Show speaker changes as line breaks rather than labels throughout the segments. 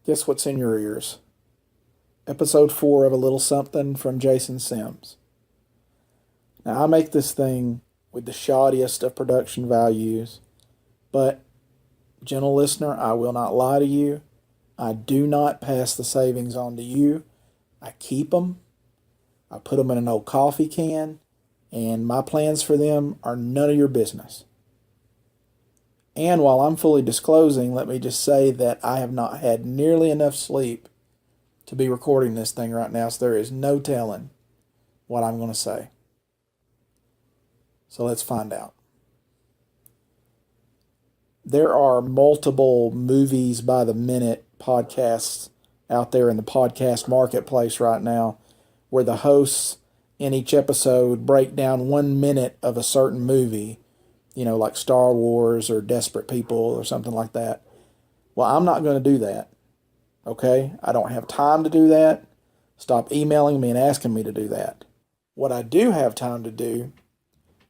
Guess what's in your ears? Episode 4 of A Little Something from Jason Sims. Now, I make this thing with the shoddiest of production values, but, gentle listener, I will not lie to you. I do not pass the savings on to you. I keep them. I put them in an old coffee can, and my plans for them are none of your business. And while I'm fully disclosing, let me just say that I have not had nearly enough sleep to be recording this thing right now, so there is no telling what I'm going to say. So let's find out. There are multiple movies by the minute podcasts out there in the podcast marketplace right now where the hosts in each episode break down 1 minute of a certain movie, like Star Wars or Desperate People or something like that. Well, I'm not going to do that. Okay? I don't have time to do that. Stop emailing me and asking me to do that. What I do have time to do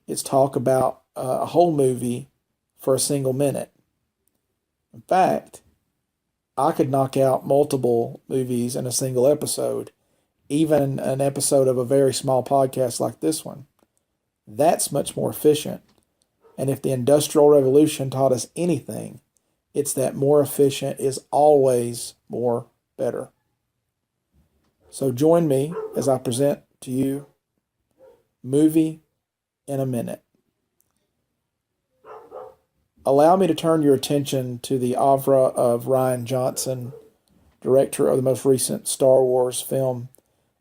is talk about a whole movie for a single minute. In fact, I could knock out multiple movies in a single episode, even an episode of a very small podcast like this one. That's much more efficient. And if the Industrial Revolution taught us anything, it's that more efficient is always more better. So join me as I present to you Movie in a Minute. Allow me to turn your attention to the oeuvre of Rian Johnson, director of the most recent Star Wars film,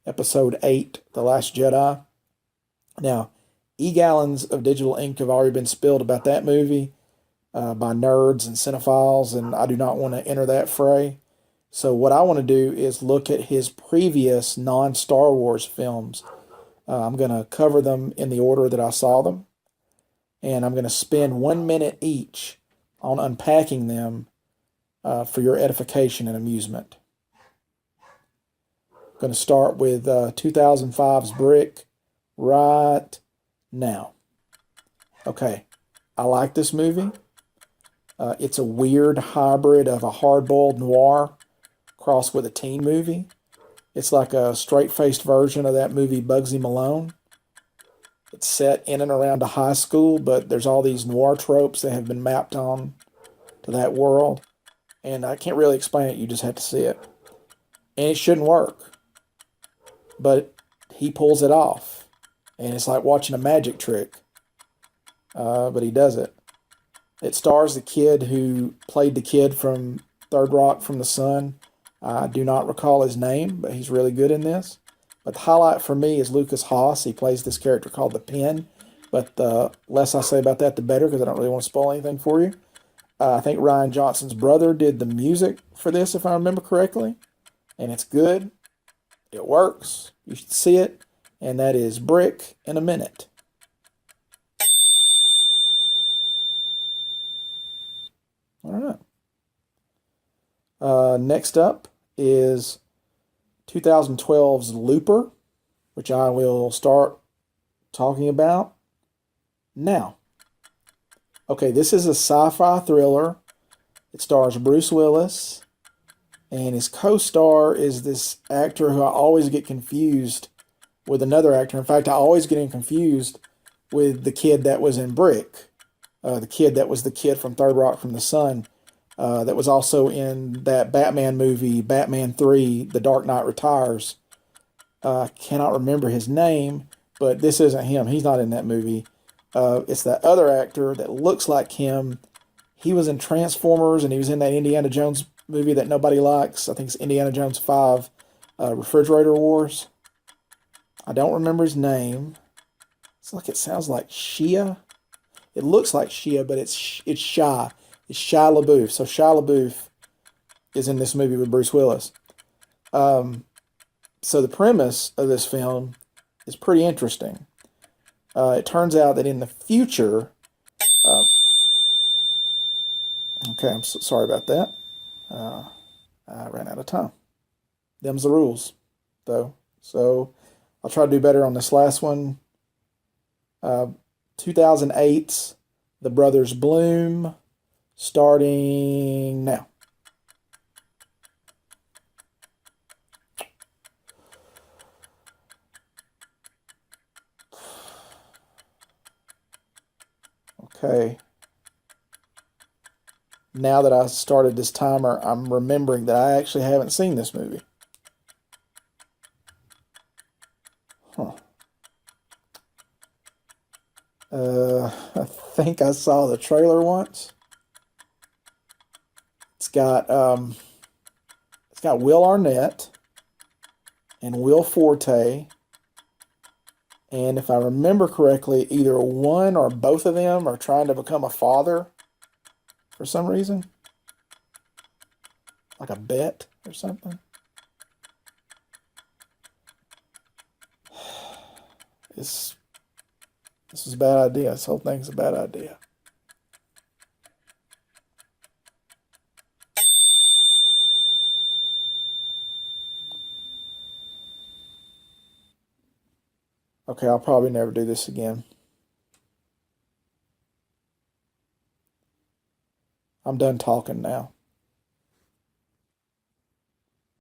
Episode 8, The Last Jedi. Now, e-gallons of digital ink have already been spilled about that movie by nerds and cinephiles, and I do not want to enter that fray. So what I want to do is look at his previous non-Star Wars films. I'm going to cover them in the order that I saw them, and I'm going to spend 1 minute each on unpacking them for your edification and amusement. I'm going to start with 2005's Brick right now. Okay, I like this movie. It's a weird hybrid of a hard-boiled noir crossed with a teen movie. It's like a straight-faced version of that movie Bugsy Malone. It's set in and around a high school, but there's all these noir tropes that have been mapped on to that world. And I can't really explain it, you just have to see it. And it shouldn't work. But he pulls it off. And it's like watching a magic trick. But he does it. It stars the kid who played the kid from Third Rock from the Sun. I do not recall his name, but he's really good in this. But the highlight for me is Lucas Haas. He plays this character called the Pen. But the less I say about that, the better, because I don't really want to spoil anything for you. I think Rian Johnson's brother did the music for this, if I remember correctly. And it's good. It works. You should see it. And that is Brick in a Minute. All right. Next up is 2012's Looper, which I will start talking about now. Okay, this is a sci-fi thriller. It stars Bruce Willis, and his co-star is this actor who I always get confused with another actor. In fact, I always get him confused with the kid that was in Brick, the kid that was the kid from Third Rock from the Sun, that was also in that Batman movie, Batman 3, The Dark Knight Retires. I cannot remember his name, but this isn't him. He's not in that movie. It's that other actor that looks like him. He was in Transformers, and he was in that Indiana Jones movie that nobody likes. I think it's Indiana Jones 5, Refrigerator Wars. I don't remember his name. It sounds like Shia. It looks like Shia, but it's Shia. It's Shia LaBeouf. So Shia LaBeouf is in this movie with Bruce Willis. So the premise of this film is pretty interesting. It turns out that in the future, uh, okay, I'm so sorry about that. I ran out of time. Them's the rules, though. So I'll try to do better on this last one. 2008's The Brothers Bloom, starting now. Okay. Now that I started this timer, I'm remembering that I actually haven't seen this movie. Huh. I think I saw the trailer once. It's got Will Arnett and Will Forte, and if I remember correctly, either one or both of them are trying to become a father for some reason, like a bet or something. This this is a bad idea. This whole thing's a bad idea. Okay, I'll probably never do this again. I'm done talking now.